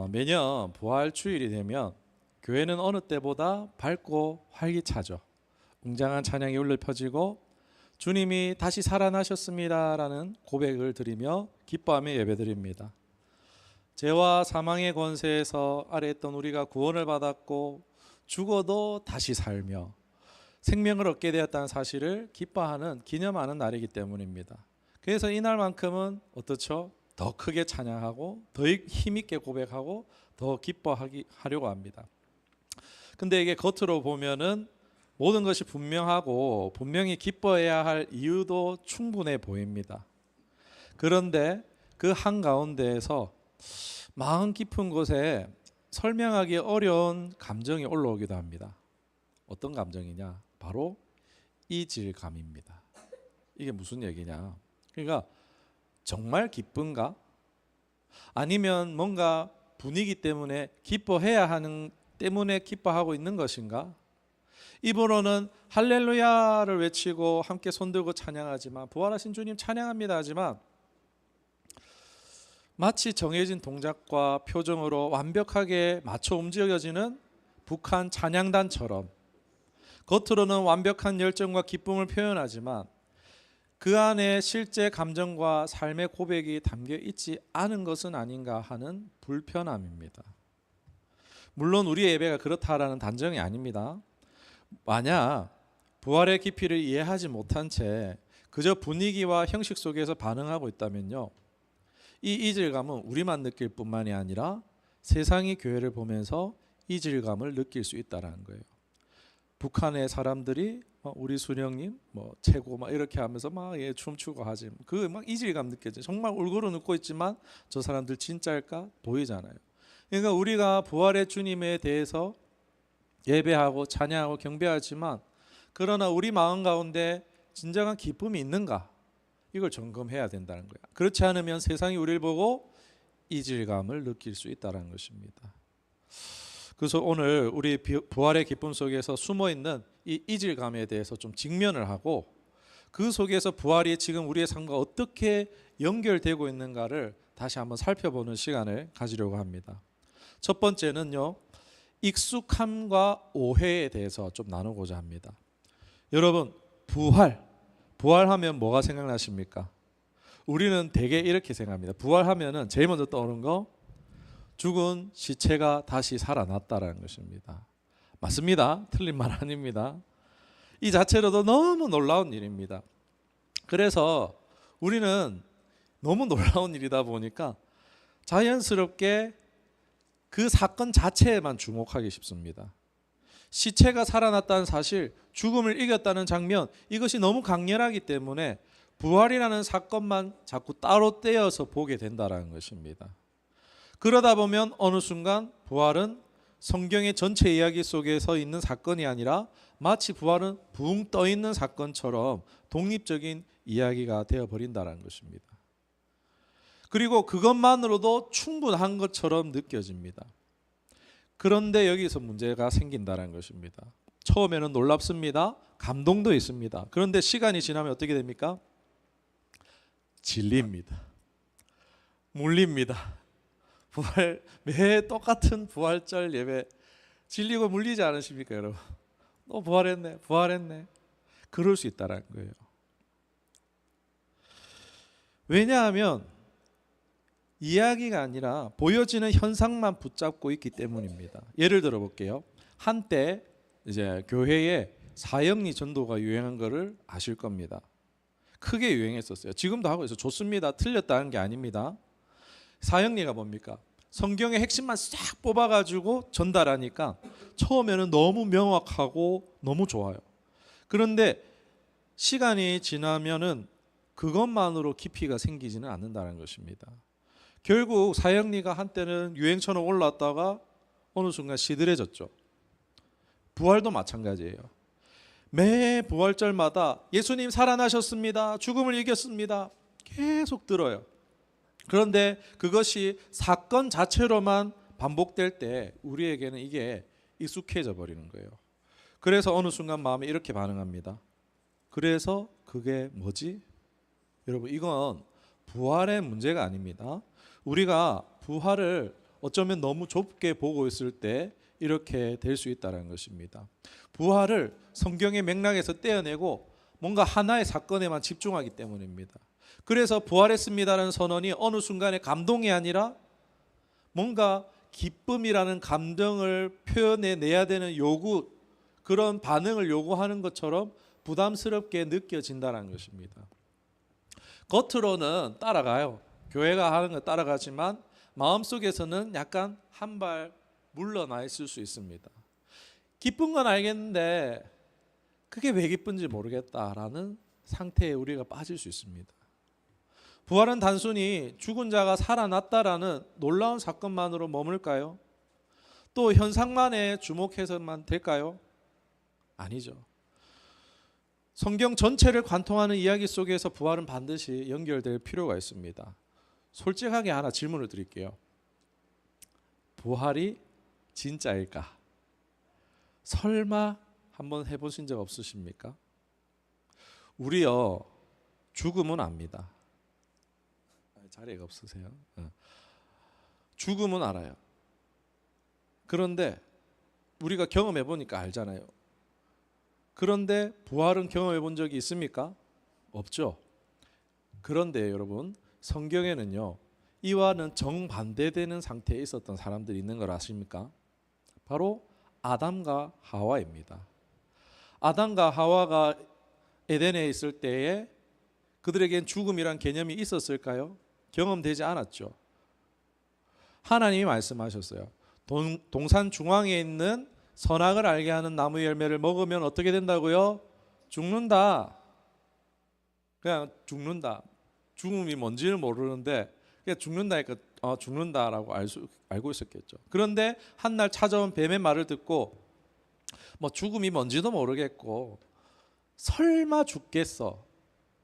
매년 부활 주일이 되면 교회는 어느 때보다 밝고 활기차죠. 웅장한 찬양이 울려 퍼지고 주님이 다시 살아나셨습니다라는 고백을 드리며 기뻐하며 예배드립니다. 죄와 사망의 권세에서 아래 있던 우리가 구원을 받았고 죽어도 다시 살며 생명을 얻게 되었다는 사실을 기뻐하는 기념하는 날이기 때문입니다. 그래서 이날만큼은 어떻죠? 더 크게 찬양하고 더 힘있게 고백하고 더 기뻐하려고 합니다. 근데 이게 겉으로 보면은 모든 것이 분명하고 분명히 기뻐해야 할 이유도 충분해 보입니다. 그런데 그 한가운데에서 마음 깊은 곳에 설명하기 어려운 감정이 올라오기도 합니다. 어떤 감정이냐? 바로 이질감입니다. 이게 무슨 얘기냐? 그러니까 정말 기쁜가? 아니면 뭔가 분위기 때문에 기뻐해야 하는 때문에 기뻐하고 있는 것인가? 입으로는 할렐루야를 외치고 함께 손들고 찬양하지만 부활하신 주님 찬양합니다 하지만 마치 정해진 동작과 표정으로 완벽하게 맞춰 움직여지는 북한 찬양단처럼 겉으로는 완벽한 열정과 기쁨을 표현하지만 그 안에 실제 감정과 삶의 고백이 담겨 있지 않은 것은 아닌가 하는 불편함입니다. 물론 우리의 예배가 그렇다라는 단정이 아닙니다. 만약 부활의 깊이를 이해하지 못한 채 그저 분위기와 형식 속에서 반응하고 있다면요, 이 이질감은 우리만 느낄 뿐만이 아니라 세상이 교회를 보면서 이질감을 느낄 수 있다는 거예요. 북한의 사람들이 우리 수령님 최고 막 이렇게 하면서 막 춤추고 하지, 그 막 이질감 느껴져. 정말 울고로 눕고 있지만 저 사람들 진짜일까 보이잖아요. 그러니까 우리가 부활의 주님에 대해서 예배하고 찬양하고 경배하지만 그러나 우리 마음 가운데 진정한 기쁨이 있는가, 이걸 점검해야 된다는 거야. 그렇지 않으면 세상이 우리를 보고 이질감을 느낄 수 있다는 것입니다. 그래서 오늘 우리 부활의 기쁨 속에서 숨어있는 이 이질감에 대해서 좀 직면을 하고 그 속에서 부활이 지금 우리의 삶과 어떻게 연결되고 있는가를 다시 한번 살펴보는 시간을 가지려고 합니다. 첫 번째는요, 익숙함과 오해에 대해서 좀 나누고자 합니다. 여러분, 부활하면 뭐가 생각나십니까? 우리는 대개 이렇게 생각합니다. 부활하면은 제일 먼저 떠오르는 거, 죽은 시체가 다시 살아났다라는 것입니다. 맞습니다. 틀린 말 아닙니다. 이 자체로도 너무 놀라운 일입니다. 그래서 우리는 너무 놀라운 일이다 보니까 자연스럽게 그 사건 자체에만 주목하기 쉽습니다. 시체가 살아났다는 사실, 죽음을 이겼다는 장면, 이것이 너무 강렬하기 때문에 부활이라는 사건만 자꾸 따로 떼어서 보게 된다는 것입니다. 그러다 보면 어느 순간 부활은 성경의 전체 이야기 속에 서 있는 사건이 아니라 마치 부활은 붕 떠 있는 사건처럼 독립적인 이야기가 되어버린다는 것입니다. 그리고 그것만으로도 충분한 것처럼 느껴집니다. 그런데 여기서 문제가 생긴다는 것입니다. 처음에는 놀랍습니다. 감동도 있습니다. 그런데 시간이 지나면 어떻게 됩니까? 질립니다. 물립니다. 매 똑같은 부활절 예배 질리고 물리지 않으십니까, 여러분? 또 부활했네. 그럴 수 있다는 거예요. 왜냐하면 이야기가 아니라 보여지는 현상만 붙잡고 있기 때문입니다. 예를 들어 볼게요. 한때 이제 교회에 사형리 전도가 유행한 거를 아실 겁니다. 크게 유행했었어요. 지금도 하고 있어요. 좋습니다. 틀렸다는 게 아닙니다. 사형리가 뭡니까? 성경의 핵심만 싹 뽑아가지고 전달하니까 처음에는 너무 명확하고 너무 좋아요. 그런데 시간이 지나면은 그것만으로 깊이가 생기지는 않는다는 것입니다. 결국 사형리가 한때는 유행처럼 올랐다가 어느 순간 시들해졌죠. 부활도 마찬가지예요. 매 부활절마다 예수님 살아나셨습니다. 죽음을 이겼습니다. 계속 들어요. 그런데 그것이 사건 자체로만 반복될 때 우리에게는 이게 익숙해져 버리는 거예요. 그래서 어느 순간 마음이 이렇게 반응합니다. 그래서 그게 뭐지? 여러분, 이건 부활의 문제가 아닙니다. 우리가 부활을 어쩌면 너무 좁게 보고 있을 때 이렇게 될 수 있다는 것입니다. 부활을 성경의 맥락에서 떼어내고 뭔가 하나의 사건에만 집중하기 때문입니다. 그래서 부활했습니다라는 선언이 어느 순간에 감동이 아니라 뭔가 기쁨이라는 감정을 표현해내야 되는 요구, 그런 반응을 요구하는 것처럼 부담스럽게 느껴진다는 것입니다. 겉으로는 따라가요. 교회가 하는 거 따라가지만 마음속에서는 약간 한 발 물러나 있을 수 있습니다. 기쁜 건 알겠는데 그게 왜 기쁜지 모르겠다라는 상태에 우리가 빠질 수 있습니다. 부활은 단순히 죽은 자가 살아났다라는 놀라운 사건만으로 머물까요? 또 현상만에 주목해서만 될까요? 아니죠. 성경 전체를 관통하는 이야기 속에서 부활은 반드시 연결될 필요가 있습니다. 솔직하게 하나 질문을 드릴게요. 부활이 진짜일까? 설마 한번 해보신 적 없으십니까? 우리요, 죽음은 압니다. 자리가 없으세요? 죽음은 알아요. 그런데 우리가 경험해 보니까 알잖아요. 그런데 부활은 경험해 본 적이 있습니까? 없죠. 그런데 여러분, 성경에는요, 이와는 정반대되는 상태에 있었던 사람들이 있는 걸 아십니까? 바로 아담과 하와입니다. 아담과 하와가 에덴에 있을 때에 그들에겐 죽음이란 개념이 있었을까요? 경험되지 않았죠. 하나님이 말씀하셨어요. 동산 중앙에 있는 선악을 알게 하는 나무 열매를 먹으면 어떻게 된다고요? 죽는다. 그냥 죽는다. 죽음이 뭔지를 모르는데 그냥 죽는다니까 죽는다라고 알고 있었겠죠. 그런데 한날 찾아온 뱀의 말을 듣고 뭐 죽음이 뭔지도 모르겠고 설마 죽겠어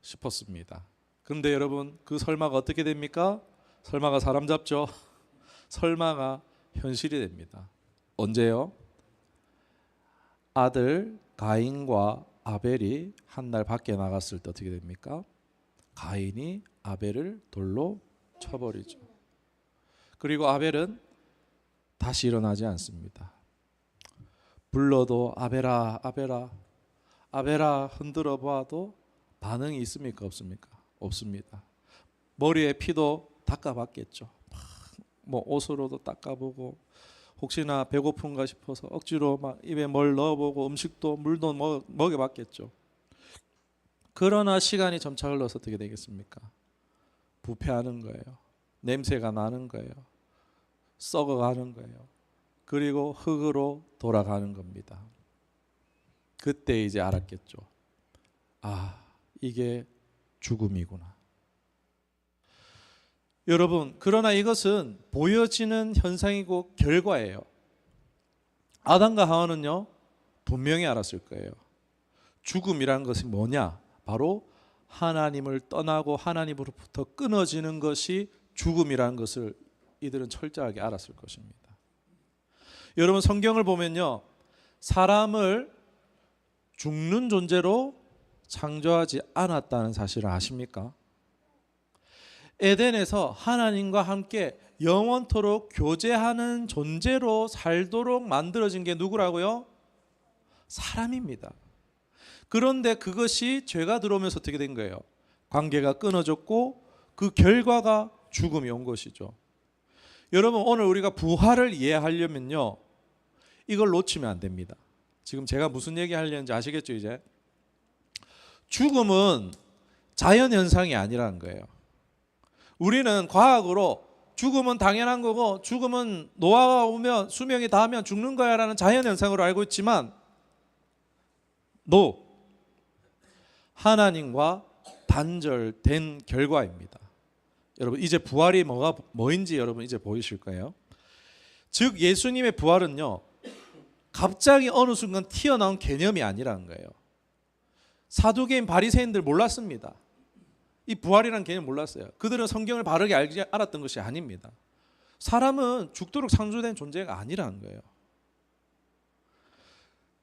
싶었습니다. 그런데 여러분, 그 설마가 어떻게 됩니까? 설마가 사람 잡죠. 설마가 현실이 됩니다. 언제요? 아들 가인과 아벨이 한날 밖에 나갔을 때 어떻게 됩니까? 가인이 아벨을 돌로 쳐버리죠. 그리고 아벨은 다시 일어나지 않습니다. 불러도 아벨아 아벨아 아벨아 흔들어 봐도 반응이 있습니까? 없습니까? 없습니다. 머리에 피도 닦아봤겠죠. 뭐 옷으로도 닦아보고 혹시나 배고픈가 싶어서 억지로 막 입에 뭘 넣어보고 음식도 물도 먹여봤겠죠. 그러나 시간이 점차 흘러서 어떻게 되겠습니까? 부패하는 거예요. 냄새가 나는 거예요. 썩어가는 거예요. 그리고 흙으로 돌아가는 겁니다. 그때 이제 알았겠죠. 아, 이게 죽음이구나. 여러분, 그러나 이것은 보여지는 현상이고 결과예요. 아담과 하와는요, 분명히 알았을 거예요. 죽음이라는 것이 뭐냐? 바로 하나님을 떠나고 하나님으로부터 끊어지는 것이 죽음이라는 것을 이들은 철저하게 알았을 것입니다. 여러분, 성경을 보면요, 사람을 죽는 존재로 창조하지 않았다는 사실을 아십니까? 에덴에서 하나님과 함께 영원토록 교제하는 존재로 살도록 만들어진 게 누구라고요? 사람입니다. 그런데 그것이 죄가 들어오면서 어떻게 된 거예요? 관계가 끊어졌고 그 결과가 죽음이 온 것이죠. 여러분, 오늘 우리가 부활을 이해하려면요, 이걸 놓치면 안 됩니다. 지금 제가 무슨 얘기 하려는지 아시겠죠? 이제 죽음은 자연현상이 아니라는 거예요. 우리는 과학으로 죽음은 당연한 거고 죽음은 노화가 오면 수명이 닿으면 죽는 거야 라는 자연현상으로 알고 있지만 하나님과 단절된 결과입니다. 여러분, 이제 부활이 뭐인지 여러분 이제 보이실 거예요. 즉 예수님의 부활은요, 갑자기 어느 순간 튀어나온 개념이 아니라는 거예요. 사두개인 바리새인들 몰랐습니다. 이 부활이라는 개념 몰랐어요. 그들은 성경을 바르게 알았던 것이 아닙니다. 사람은 죽도록 창조된 존재가 아니라는 거예요.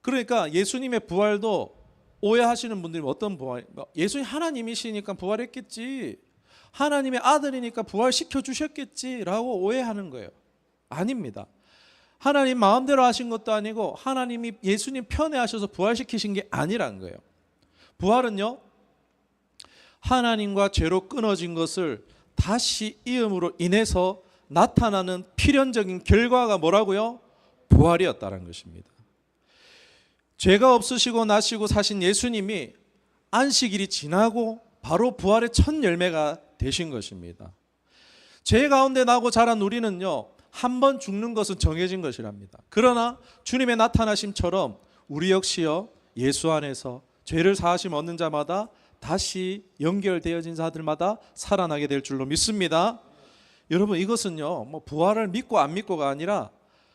그러니까 예수님의 부활도 오해하시는 분들이 어떤 부활, 예수님 하나님이시니까 부활했겠지, 하나님의 아들이니까 부활시켜 주셨겠지 라고 오해하는 거예요. 아닙니다. 하나님 마음대로 하신 것도 아니고 하나님이 예수님 편에 하셔서 부활시키신 게 아니란 거예요. 부활은요, 하나님과 죄로 끊어진 것을 다시 이음으로 인해서 나타나는 필연적인 결과가 뭐라고요? 부활이었다는 것입니다. 죄가 없으시고 나시고 사신 예수님이 안식일이 지나고 바로 부활의 첫 열매가 되신 것입니다. 죄 가운데 나고 자란 우리는요, 한 번 죽는 것은 정해진 것이랍니다. 그러나 주님의 나타나심처럼 우리 역시요, 예수 안에서 죄를 사하심 얻는 자마다 다시 연결되어진 자들마다 살아나게 될 줄로 믿습니다. 여러분, 이것은요, 뭐 부활을 믿고 안 믿고가 아니라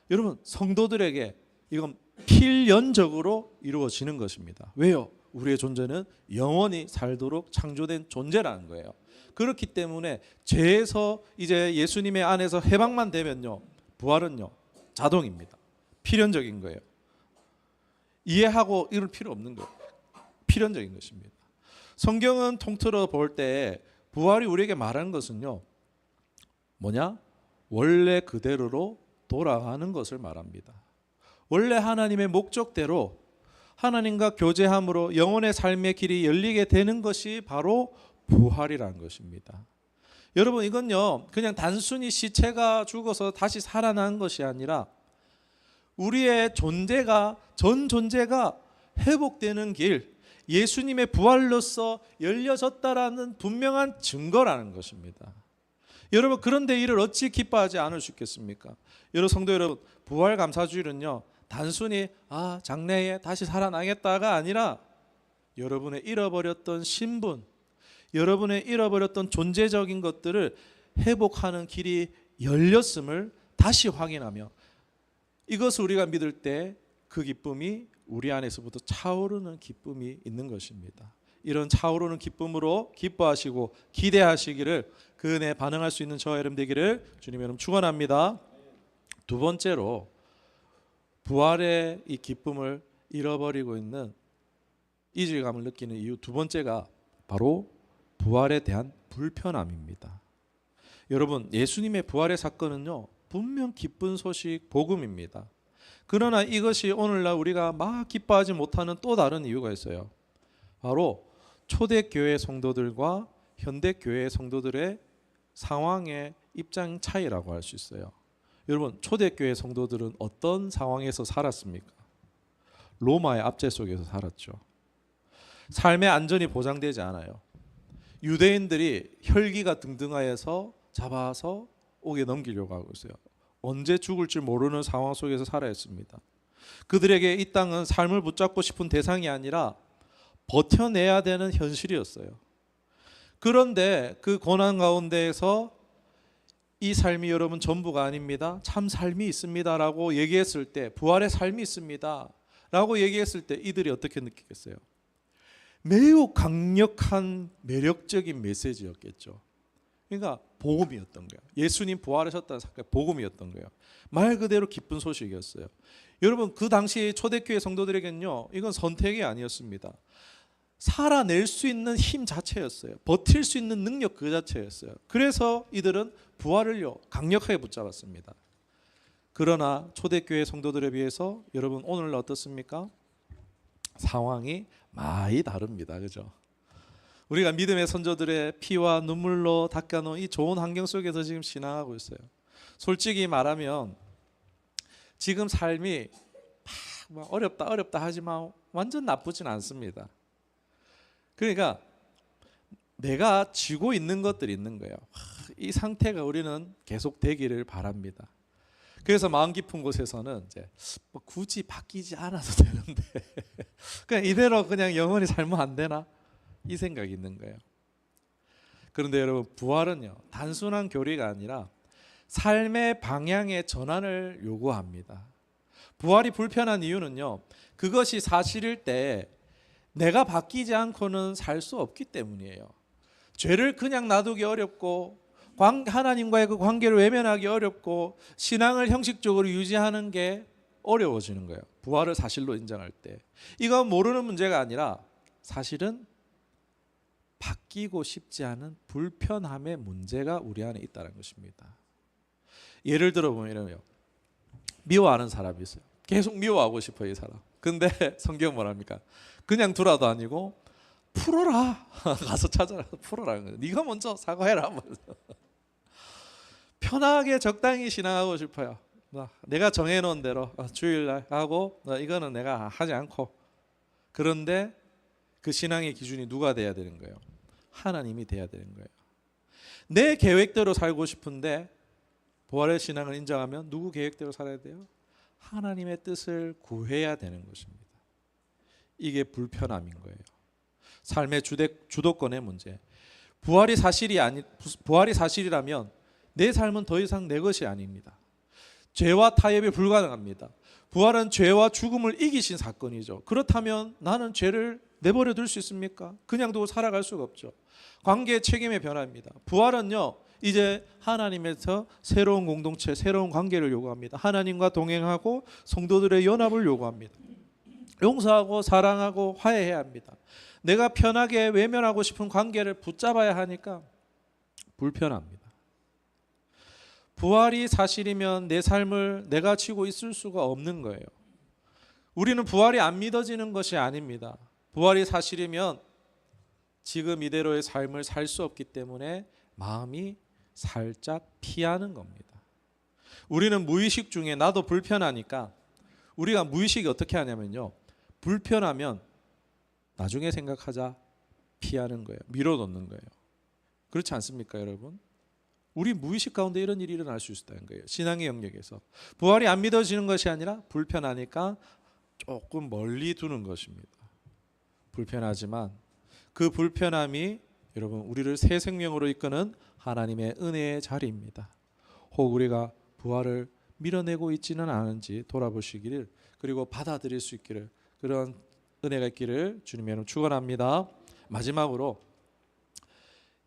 여러분, 성도들에게 이건 필연적으로 이루어지는 것입니다. 왜요? 우리의 존재는 영원히 살도록 창조된 존재라는 거예요. 그렇기 때문에 죄에서 이제 예수님의 안에서 해방만 되면요, 부활은요 자동입니다. 필연적인 거예요. 이해하고 이럴 필요 없는 거예요. 필연적인 것입니다. 성경은 통틀어 볼 때 부활이 우리에게 말하는 것은요, 뭐냐? 원래 그대로로 돌아가는 것을 말합니다. 원래 하나님의 목적대로 하나님과 교제함으로 영혼의 삶의 길이 열리게 되는 것이 바로 부활이라는 것입니다. 여러분, 이건요 그냥 단순히 시체가 죽어서 다시 살아난 것이 아니라 우리의 존재가, 전 존재가 회복되는 길, 예수님의 부활로서 열려졌다라는 분명한 증거라는 것입니다. 여러분, 그런데 이를 어찌 기뻐하지 않을 수 있겠습니까? 여러분, 성도 여러분, 부활 감사주일은요 단순히 장래에 다시 살아나겠다가 아니라 여러분의 잃어버렸던 신분, 여러분의 잃어버렸던 존재적인 것들을 회복하는 길이 열렸음을 다시 확인하며, 이것을 우리가 믿을 때 그 기쁨이 우리 안에서부터 차오르는 기쁨이 있는 것입니다. 이런 차오르는 기쁨으로 기뻐하시고 기대하시기를, 그 은혜에 반응할 수 있는 저와 여러분 되기를 주님 여러분 축원합니다. 두 번째로, 부활의 이 기쁨을 잃어버리고 있는 이질감을 느끼는 이유 두 번째가 바로 부활에 대한 불편함입니다. 여러분, 예수님의 부활의 사건은요 분명 기쁜 소식, 복음입니다. 그러나 이것이 오늘날 우리가 막 기뻐하지 못하는 또 다른 이유가 있어요. 바로 초대교회 성도들과 현대교회 성도들의 상황의 입장 차이라고 할 수 있어요. 여러분, 초대교회 성도들은 어떤 상황에서 살았습니까? 로마의 압제 속에서 살았죠. 삶의 안전이 보장되지 않아요. 유대인들이 혈기가 등등하여서 잡아서 옥에 넘기려고 하고 있어요. 언제 죽을지 모르는 상황 속에서 살아야 했습니다. 그들에게 이 땅은 삶을 붙잡고 싶은 대상이 아니라 버텨내야 되는 현실이었어요. 그런데 그 고난 가운데에서 이 삶이 여러분 전부가 아닙니다, 참 삶이 있습니다 라고 얘기했을 때, 부활의 삶이 있습니다 라고 얘기했을 때 이들이 어떻게 느끼겠어요? 매우 강력한 매력적인 메시지였겠죠. 그러니까 복음이었던 거예요. 예수님 부활하셨다는 사건이 복음이었던 거예요. 말 그대로 기쁜 소식이었어요. 여러분, 그 당시 초대교회 성도들에게는요 이건 선택이 아니었습니다. 살아낼 수 있는 힘 자체였어요. 버틸 수 있는 능력 그 자체였어요. 그래서 이들은 부활을요 강력하게 붙잡았습니다. 그러나 초대교회 성도들에 비해서 여러분 오늘 어떻습니까? 상황이 많이 다릅니다. 그죠? 우리가 믿음의 선조들의 피와 눈물로 닦아놓은 이 좋은 환경 속에서 지금 신앙하고 있어요. 솔직히 말하면 지금 삶이 막 어렵다 하지만 완전 나쁘진 않습니다. 그러니까 내가 쥐고 있는 것들이 있는 거예요. 이 상태가 우리는 계속 되기를 바랍니다. 그래서 마음 깊은 곳에서는 이제 뭐 굳이 바뀌지 않아도 되는데 그냥 이대로 그냥 영원히 살면 안 되나? 이 생각이 있는 거예요. 그런데 여러분, 부활은요 단순한 교리가 아니라 삶의 방향의 전환을 요구합니다. 부활이 불편한 이유는요, 그것이 사실일 때 내가 바뀌지 않고는 살 수 없기 때문이에요. 죄를 그냥 놔두기 어렵고 하나님과의 그 관계를 외면하기 어렵고 신앙을 형식적으로 유지하는 게 어려워지는 거예요. 부활을 사실로 인정할 때. 이건 모르는 문제가 아니라 사실은 바뀌고 싶지 않은 불편함의 문제가 우리 안에 있다는 것입니다. 예를 들어 보면 이러면 미워하는 사람이 있어요. 계속 미워하고 싶어요, 이 사람. 근데 성경 뭐랍니까? 그냥 두라도 아니고 풀어라. 가서 찾아라. 풀어라는 거예요. 네가 먼저 사과해라. 편하게 적당히 신앙하고 싶어요. 내가 정해놓은 대로 주일날 하고 이거는 내가 하지 않고. 그런데 그 신앙의 기준이 누가 돼야 되는 거예요? 하나님이 돼야 되는 거예요. 내 계획대로 살고 싶은데 부활의 신앙을 인정하면 누구 계획대로 살아야 돼요? 하나님의 뜻을 구해야 되는 것입니다. 이게 불편함인 거예요. 삶의 주도권의 문제. 부활이 사실이라면 내 삶은 더 이상 내 것이 아닙니다. 죄와 타협이 불가능합니다. 부활은 죄와 죽음을 이기신 사건이죠. 그렇다면 나는 죄를 내버려 둘 수 있습니까? 그냥 두고 살아갈 수가 없죠. 관계의 책임의 변화입니다. 부활은요, 이제 하나님에서 새로운 공동체, 새로운 관계를 요구합니다. 하나님과 동행하고 성도들의 연합을 요구합니다. 용서하고 사랑하고 화해해야 합니다. 내가 편하게 외면하고 싶은 관계를 붙잡아야 하니까 불편합니다. 부활이 사실이면 내 삶을 내가 지고 있을 수가 없는 거예요. 우리는 부활이 안 믿어지는 것이 아닙니다. 부활이 사실이면 지금 이대로의 삶을 살 수 없기 때문에 마음이 살짝 피하는 겁니다. 우리는 무의식 중에 나도 불편하니까 우리가 무의식이 어떻게 하냐면요, 불편하면 나중에 생각하자 피하는 거예요. 밀어놓는 거예요. 그렇지 않습니까, 여러분? 우리 무의식 가운데 이런 일이 일어날 수 있다는 거예요. 신앙의 영역에서 부활이 안 믿어지는 것이 아니라 불편하니까 조금 멀리 두는 것입니다. 불편하지만 그 불편함이 여러분 우리를 새 생명으로 이끄는 하나님의 은혜의 자리입니다. 혹 우리가 부활을 밀어내고 있지는 않은지 돌아보시기를, 그리고 받아들일 수 있기를, 그런 은혜가 있기를 주님의 이름으로 축원합니다. 마지막으로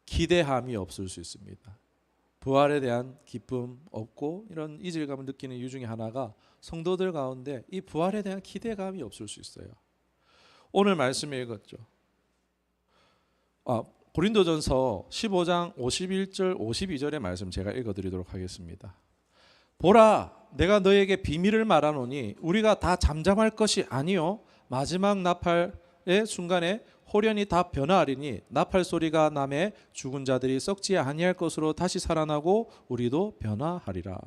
기대함이 없을 수 있습니다. 부활에 대한 기쁨 없고 이런 이질감을 느끼는 이유 중에 하나가 성도들 가운데 이 부활에 대한 기대감이 없을 수 있어요. 오늘 말씀에 읽었죠. 고린도전서 15장 51절 52절의 말씀 제가 읽어드리도록 하겠습니다. 보라, 내가 너에게 비밀을 말하노니 우리가 다 잠잠할 것이 아니요 마지막 나팔의 순간에 호련히 다 변화하리니 나팔 소리가 나매 죽은 자들이 썩지 아니할 것으로 다시 살아나고 우리도 변화하리라.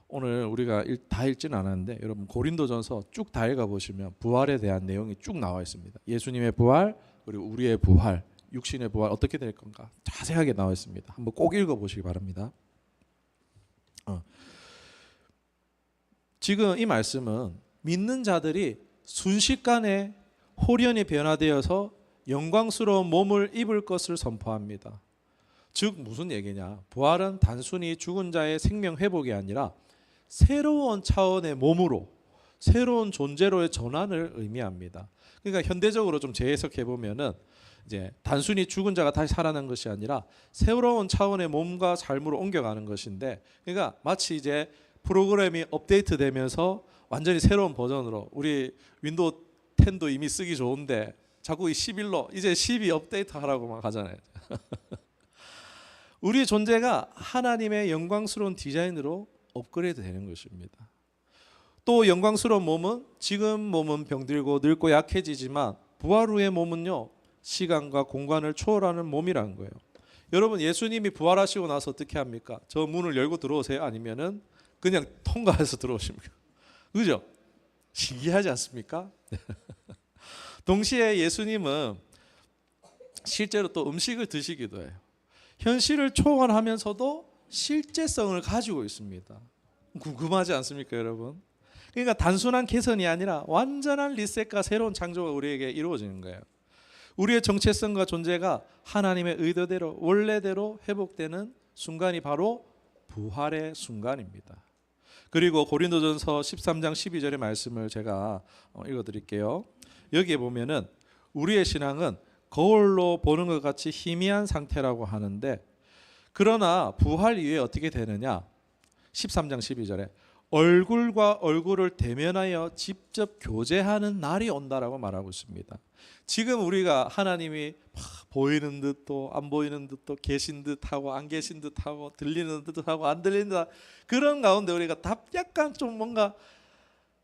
오늘 우리가 다 읽지는 않았는데 여러분 고린도전서 쭉 다 읽어보시면 부활에 대한 내용이 쭉 나와 있습니다. 예수님의 부활 그리고 우리의 부활, 육신의 부활 어떻게 될 건가 자세하게 나와 있습니다. 한번 꼭 읽어보시기 바랍니다. 지금 이 말씀은 믿는 자들이 순식간에 호련히 변화되어서 영광스러운 몸을 입을 것을 선포합니다. 즉 무슨 얘기냐? 부활은 단순히 죽은 자의 생명 회복이 아니라 새로운 차원의 몸으로, 새로운 존재로의 전환을 의미합니다. 그러니까 현대적으로 좀 재해석해 보면은 이제 단순히 죽은 자가 다시 살아난 것이 아니라 새로운 차원의 몸과 삶으로 옮겨가는 것인데, 그러니까 마치 이제 프로그램이 업데이트되면서 완전히 새로운 버전으로, 우리 윈도우 10도 이미 쓰기 좋은데 자꾸 이 11로 이제 12 업데이트 하라고 막 하잖아요. 우리 존재가 하나님의 영광스러운 디자인으로 업그레이드 되는 것입니다. 또 영광스러운 몸은, 지금 몸은 병들고 늙고 약해지지만 부활 후의 몸은요 시간과 공간을 초월하는 몸이라는 거예요. 여러분 예수님이 부활하시고 나서 어떻게 합니까? 저 문을 열고 들어오세요? 아니면은 그냥 통과해서 들어오십니까? 그죠? 신기하지 않습니까? 동시에 예수님은 실제로 또 음식을 드시기도 해요. 현실을 초월하면서도 실제성을 가지고 있습니다. 궁금하지 않습니까, 여러분? 그러니까 단순한 개선이 아니라 완전한 리셋과 새로운 창조가 우리에게 이루어지는 거예요. 우리의 정체성과 존재가 하나님의 의도대로 원래대로 회복되는 순간이 바로 부활의 순간입니다. 그리고 고린도전서 13장 12절의 말씀을 제가 읽어드릴게요. 여기에 보면은 우리의 신앙은 거울로 보는 것 같이 희미한 상태라고 하는데, 그러나 부활 이후에 어떻게 되느냐? 13장 12절에 얼굴과 얼굴을 대면하여 직접 교제하는 날이 온다라고 말하고 있습니다. 지금 우리가 하나님이 보이는 듯도 안 보이는 듯도 계신 듯하고 안 계신 듯하고 들리는 듯하고 안 들리는 듯 그런 가운데 우리가 약간 좀 뭔가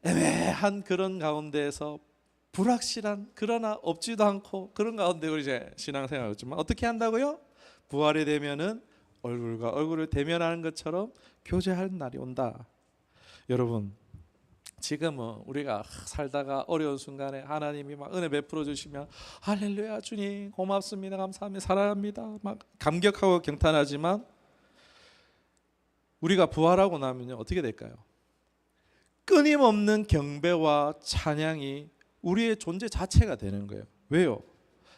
애매한 그런 가운데에서 불확실한 그러나 없지도 않고 그런 가운데 우리 이제 신앙생활을 했지만 어떻게 한다고요? 부활이 되면은 얼굴과 얼굴을 대면하는 것처럼 교제하는 날이 온다. 여러분 지금은 우리가 살다가 어려운 순간에 하나님이 막 은혜 베풀어 주시면 할렐루야 주님 고맙습니다 감사합니다 사랑합니다 막 감격하고 경탄하지만 우리가 부활하고 나면요 어떻게 될까요? 끊임없는 경배와 찬양이 우리의 존재 자체가 되는 거예요. 왜요?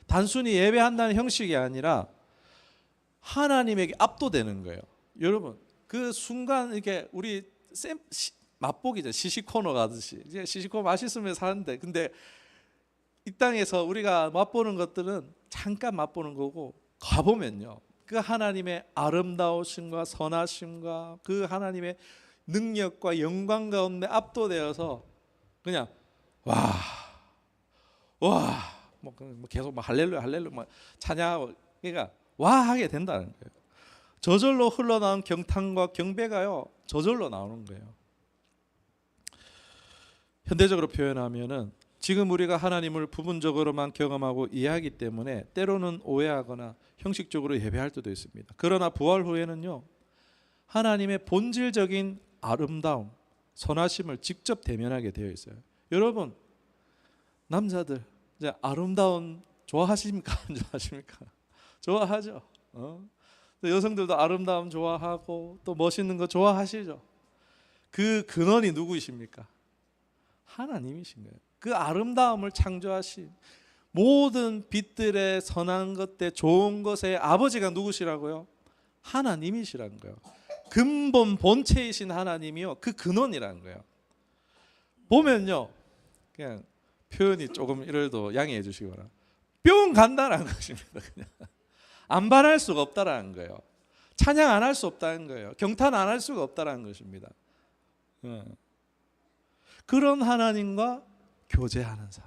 단순히 예배한다는 형식이 아니라 하나님에게 압도되는 거예요. 여러분 그 순간 이렇게 우리 맛보기죠. 시시코너 가듯이 이제 시시코너 맛있으면 사는데 근데 이 땅에서 우리가 맛보는 것들은 잠깐 맛보는 거고 가보면요 그 하나님의 아름다우심과 선하심과 그 하나님의 능력과 영광 가운데 압도되어서 그냥 뭐 계속 막 할렐루야 할렐루야 뭐 찬양하고 그러니까 와 하게 된다는 거예요. 저절로 흘러나온 경탄과 경배가요 저절로 나오는 거예요. 현대적으로 표현하면은 지금 우리가 하나님을 부분적으로만 경험하고 이해하기 때문에 때로는 오해하거나 형식적으로 예배할 때도 있습니다. 그러나 부활 후에는요 하나님의 본질적인 아름다움, 선하심을 직접 대면하게 되어 있어요. 여러분 남자들 이제 아름다움 좋아하십니까? 안 좋아하십니까? 좋아하죠. 여성들도 아름다움 좋아하고 또 멋있는 거 좋아하시죠. 그 근원이 누구이십니까? 하나님이신 거예요. 그 아름다움을 창조하신 모든 빛들의 선한 것들 좋은 것의 아버지가 누구시라고요? 하나님이시라는 거예요. 근본 본체이신 하나님이요 그 근원이라는 거예요. 보면요 그냥 표현이 조금 이래도 양해해 주시기 바랍니다. 뿅 간다라는 것입니다. 그냥 안 반할 수가 없다라는 거예요. 찬양 안 할 수 없다는 거예요. 경탄 안 할 수가 없다라는 것입니다. 그런 하나님과 교제하는 사.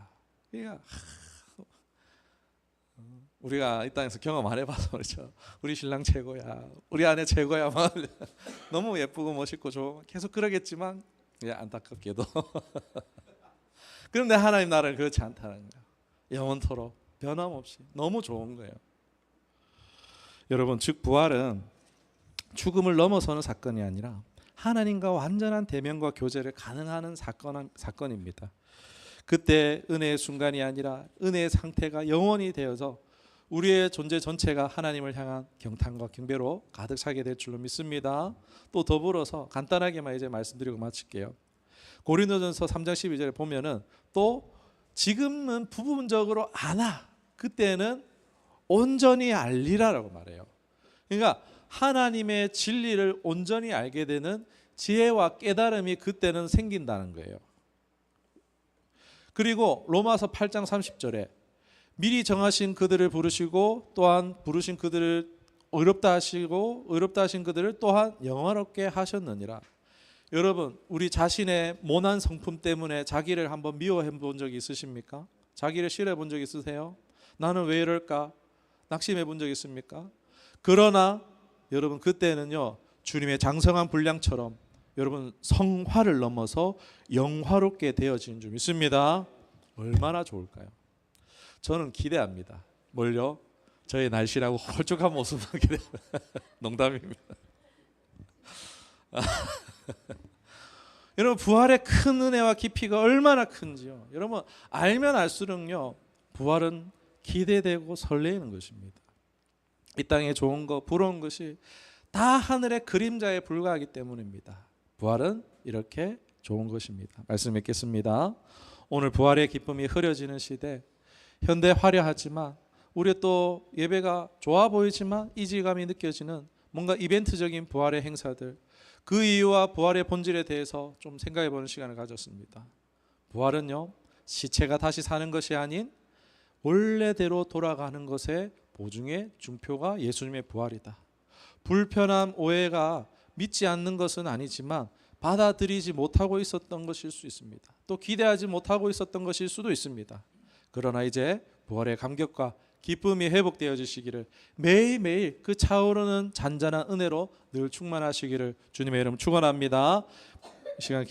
우리가 이 땅에서 경험 안 해봐서 그렇죠. 우리 신랑 최고야, 우리 아내 최고야, 막 너무 예쁘고 멋있고 좋고 계속 그러겠지만 안타깝게도 그런데 하나님 나라는 그렇지 않다는 거예요. 영원토록 변함없이 너무 좋은 거예요. 여러분 즉 부활은 죽음을 넘어서는 사건이 아니라 하나님과 완전한 대면과 교제를 가능하는 사건입니다. 그때 은혜의 순간이 아니라 은혜의 상태가 영원히 되어서 우리의 존재 전체가 하나님을 향한 경탄과 경배로 가득 차게 될 줄로 믿습니다. 또 더불어서 간단하게만 이제 말씀드리고 마칠게요. 고린도전서 3장 12절에 보면은 또 지금은 부분적으로 아나 그때는 온전히 알리라라고 말해요. 그러니까 하나님의 진리를 온전히 알게 되는 지혜와 깨달음이 그때는 생긴다는 거예요. 그리고 로마서 8장 30절에 미리 정하신 그들을 부르시고 또한 부르신 그들을 의롭다 하시고 의롭다 하신 그들을 또한 영화롭게 하셨느니라. 여러분 우리 자신의 모난 성품 때문에 자기를 한번 미워해 본 적이 있으십니까? 자기를 싫어해 본 적 있으세요? 나는 왜 이럴까? 낙심해 본 적 있습니까? 그러나 여러분 그때는요 주님의 장성한 분량처럼 여러분 성화를 넘어서 영화롭게 되어진 줄 믿습니다. 얼마나 좋을까요? 저는 기대합니다. 뭘요? 저의 날씬하고 홀쭉한 모습을 기대합니다. 농담입니다. 여러분 부활의 큰 은혜와 깊이가 얼마나 큰지요. 여러분 알면 알수록요 부활은 기대되고 설레이는 것입니다. 이 땅에 좋은 거 부러운 것이 다 하늘의 그림자에 불과하기 때문입니다. 부활은 이렇게 좋은 것입니다. 말씀 읽겠습니다. 오늘 부활의 기쁨이 흐려지는 시대 현대 화려하지만 우리 또 예배가 좋아 보이지만 이질감이 느껴지는 뭔가 이벤트적인 부활의 행사들 그 이유와 부활의 본질에 대해서 좀 생각해 보는 시간을 가졌습니다. 부활은요 시체가 다시 사는 것이 아닌 원래대로 돌아가는 것의 보증의 중표가 예수님의 부활이다. 불편함 오해가 믿지 않는 것은 아니지만 받아들이지 못하고 있었던 것일 수 있습니다. 또 기대하지 못하고 있었던 것일 수도 있습니다. 그러나 이제 부활의 감격과 기쁨이 회복되어지시기를, 매일매일 그 차오르는 잔잔한 은혜로 늘 충만하시기를 주님의 이름 축원합니다. 이 시간